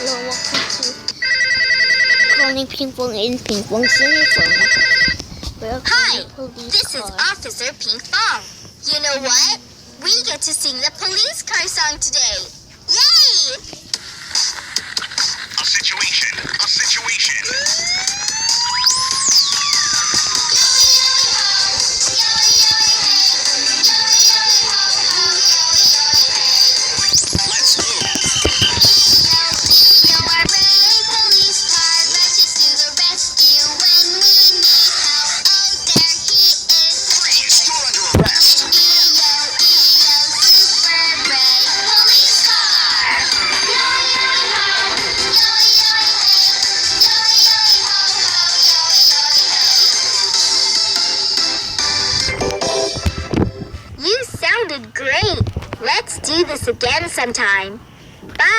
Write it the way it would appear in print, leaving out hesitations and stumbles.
welcome to calling Pinkfong in Pinkfong's uniform. Hi, this is Officer Pinkfong. You know what? We get to sing the police car song today. Yay! A situation. Let's move. Freeze, you're under arrest. You sounded great. Let's do this again sometime. Bye.